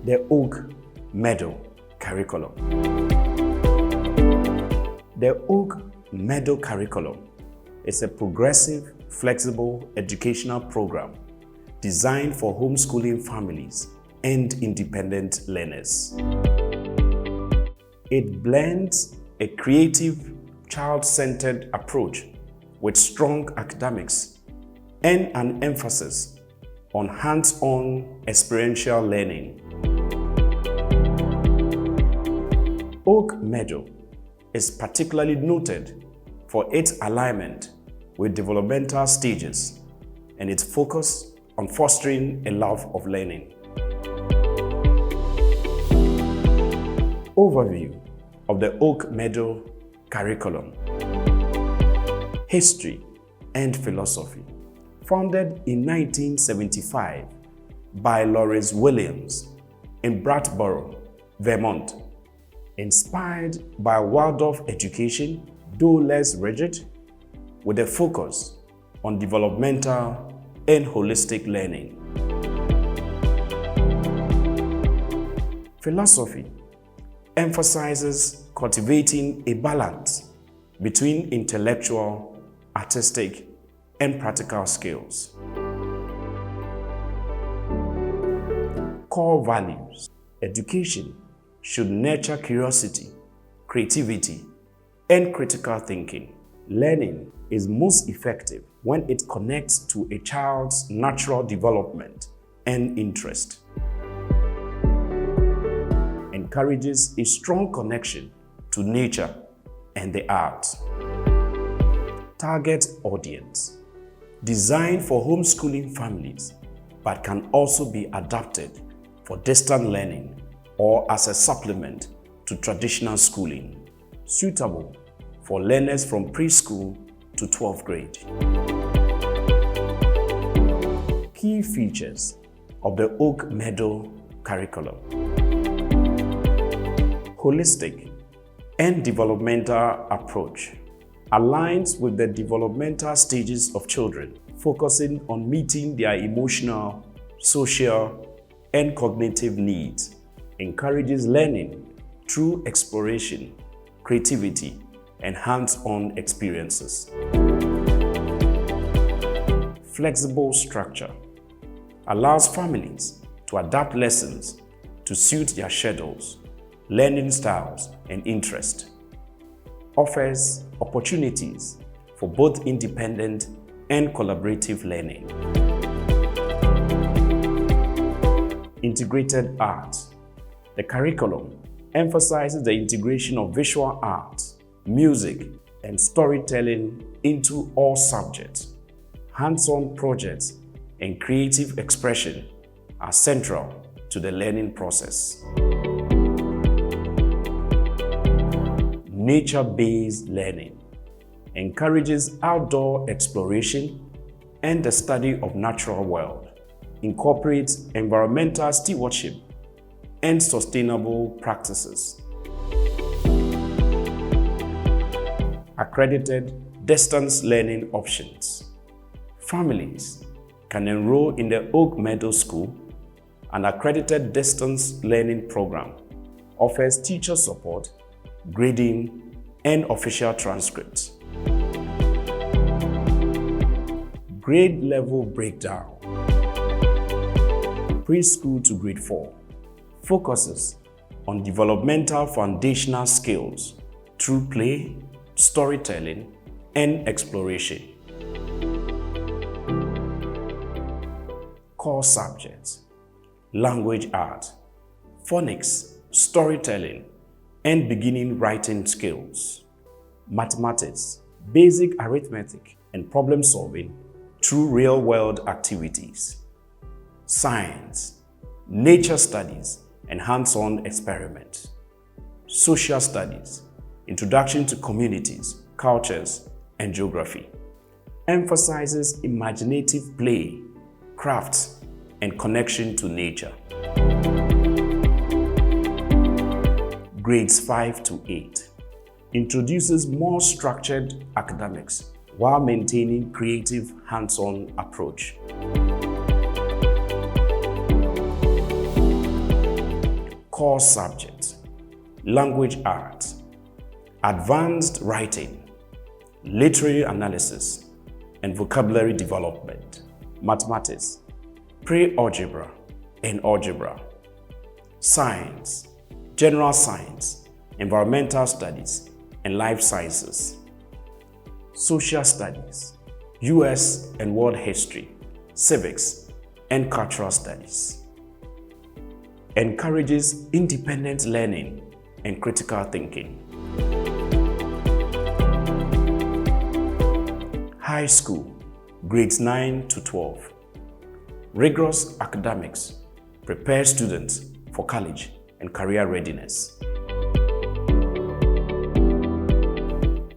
The Oak Meadow Curriculum. The Oak Meadow Curriculum is a progressive, flexible educational program designed for homeschooling families and independent learners. It blends a creative, child-centered approach with strong academics and an emphasis on hands-on experiential learning. Oak Meadow is particularly noted for its alignment with developmental stages and its focus on fostering a love of learning. Overview of the Oak Meadow Curriculum. History and philosophy. Founded in 1975 by Lawrence Williams in Brattleboro, Vermont. Inspired by Waldorf education, though less rigid, with a focus on developmental and holistic learning. Philosophy emphasizes cultivating a balance between intellectual, artistic, and practical skills. Core values. Education should nurture curiosity, creativity, and critical thinking. Learning is most effective when it connects to a child's natural development and interest. Encourages a strong connection to nature and the arts. Target audience. Designed for homeschooling families, but can also be adapted for distant learning or as a supplement to traditional schooling. Suitable for learners from preschool to 12th grade. Key features of the Oak Meadow Curriculum. Holistic and developmental approach. Aligns with the developmental stages of children, focusing on meeting their emotional, social, and cognitive needs. Encourages learning through exploration, creativity, and hands-on experiences. Flexible structure. Allows families to adapt lessons to suit their schedules, learning styles, and interest. Offers opportunities for both independent and collaborative learning. Integrated art. The curriculum emphasizes the integration of visual arts, music, and storytelling into all subjects. Hands-on projects and creative expression are central to the learning process. Nature-based learning encourages outdoor exploration and the study of natural world, incorporates environmental stewardship and sustainable practices. Accredited distance learning options. Families can enroll in the Oak Meadow School. An accredited distance learning program offers teacher support, grading, and official transcripts. Grade level breakdown. Preschool to grade 4 focuses on developmental foundational skills through play, storytelling, and exploration. Core subjects: language art, phonics, storytelling, and beginning writing skills. Mathematics, basic arithmetic, and problem solving through real-world activities. Science, nature studies, and hands-on experiments. Social studies, introduction to communities, cultures, and geography. Emphasizes imaginative play, crafts, and connection to nature. Grades 5 to 8. Introduces more structured academics while maintaining creative hands-on approach. core subjects: language arts, advanced writing, literary analysis, and vocabulary development, mathematics, pre-algebra and algebra, science, general science, environmental studies, and life sciences, social studies, US and world history, civics, and cultural studies. Encourages independent learning and critical thinking. High school, grades 9 to 12. Rigorous academics prepare students for college and career readiness.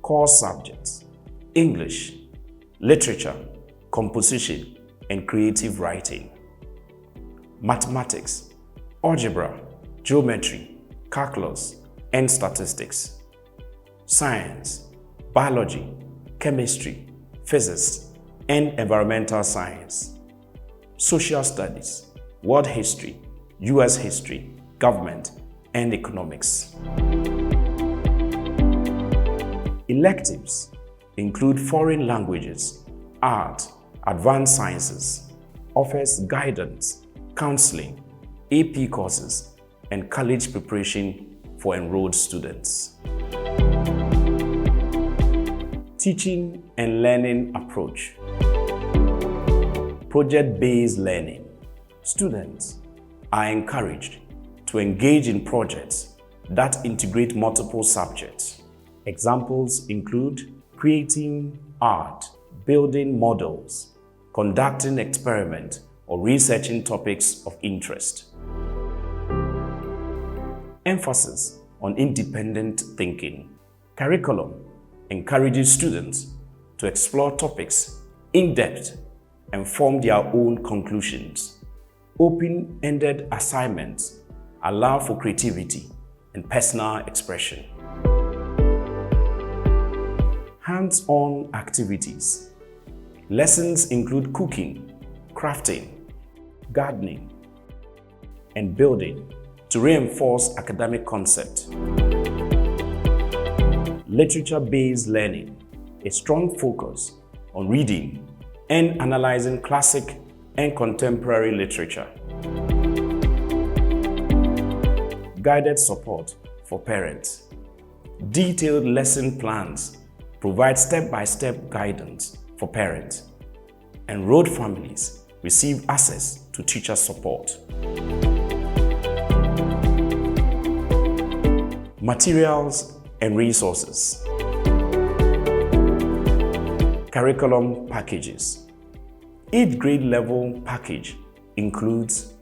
Core subjects: English, literature, composition, and creative writing. Mathematics, algebra, geometry, calculus, and statistics. Science, biology, chemistry, physics, and environmental science. Social studies, world history, US history, government, and economics. Electives include foreign languages, art, advanced sciences, offers guidance, counseling, AP courses, and college preparation for enrolled students. Teaching and learning approach. Project-based learning. Students are encouraged to engage in projects that integrate multiple subjects. Examples include creating art, building models, conducting experiments, or researching topics of interest. Emphasis on independent thinking. Curriculum encourages students to explore topics in depth and form their own conclusions. Open-ended assignments allow for creativity and personal expression. Hands-on activities. Lessons include cooking, crafting, gardening, and building to reinforce academic concepts. Literature-based learning, a strong focus on reading and analyzing classic and contemporary literature. Guided support for parents. Detailed lesson plans provide step-by-step guidance for parents. Enrolled families receive access to teacher support. Materials and resources. Curriculum packages. Each grade level package includes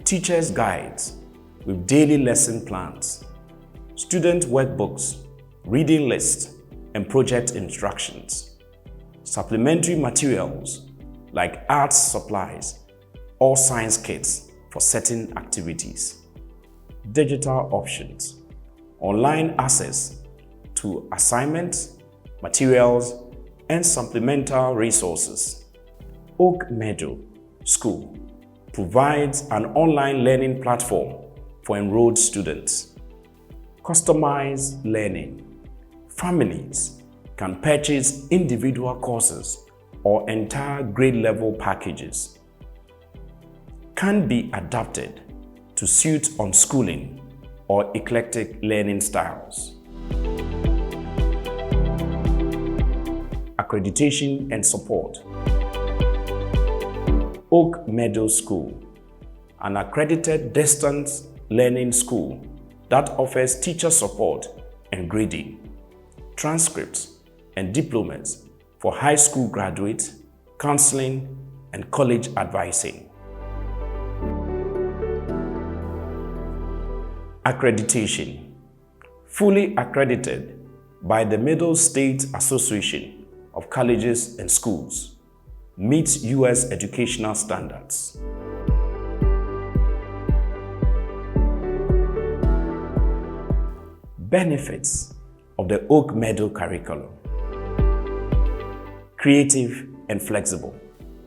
teacher's guides with daily lesson plans, student workbooks, reading lists, and project instructions. Supplementary materials like arts supplies or science kits for certain activities. Digital options. Online access to assignments, materials, and supplemental resources. Oak Meadow School provides an online learning platform for enrolled students. Customized learning. Families can purchase individual courses or entire grade level packages. Can be adapted to suit unschooling or eclectic learning styles. Accreditation and support. Oak Meadow School, an accredited distance learning school that offers teacher support and grading, transcripts, and diplomas for high school graduates, counseling, and college advising. Accreditation. Fully accredited by the Middle States Association of Colleges and Schools. Meets US educational standards. Benefits of the Oak Meadow Curriculum. Creative and flexible.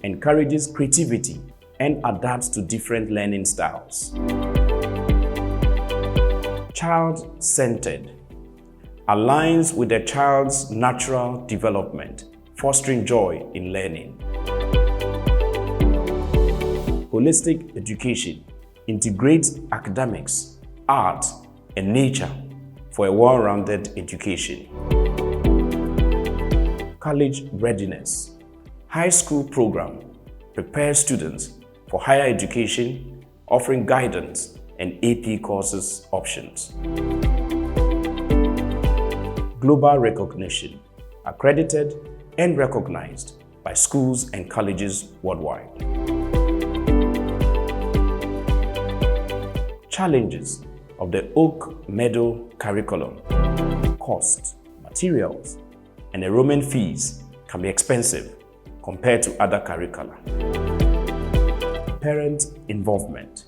Encourages creativity and adapts to different learning styles. Child-centered. Aligns with the child's natural development, fostering joy in learning. Holistic education integrates academics, art, and nature for a well-rounded education. College readiness. High school program prepares students for higher education, offering guidance and AP courses options. Global recognition. Accredited and recognized by schools and colleges worldwide. Challenges of the Oak Meadow Curriculum. Cost, materials, and enrollment fees can be expensive compared to other curricula. Parent involvement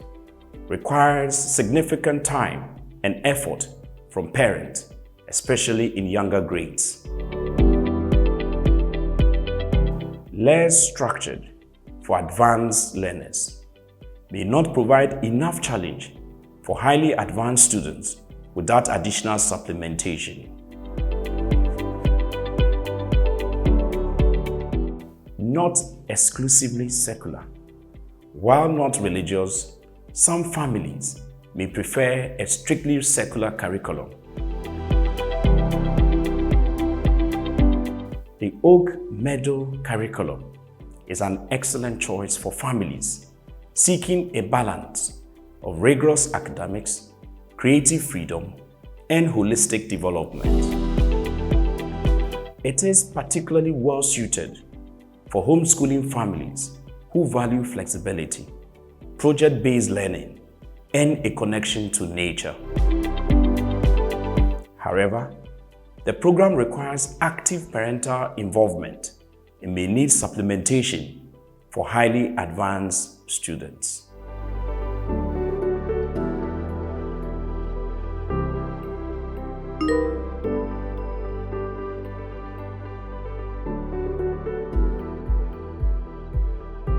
requires significant time and effort from parents, especially in younger grades. Less structured for advanced learners, may not provide enough challenge for highly advanced students without additional supplementation. Not exclusively secular. While not religious, some families may prefer a strictly secular curriculum. The Oak Meadow Curriculum is an excellent choice for families seeking a balance of rigorous academics, creative freedom, and holistic development. It is particularly well suited for homeschooling families who value flexibility, project-based learning, and a connection to nature. However, the program requires active parental involvement and may need supplementation for highly advanced students.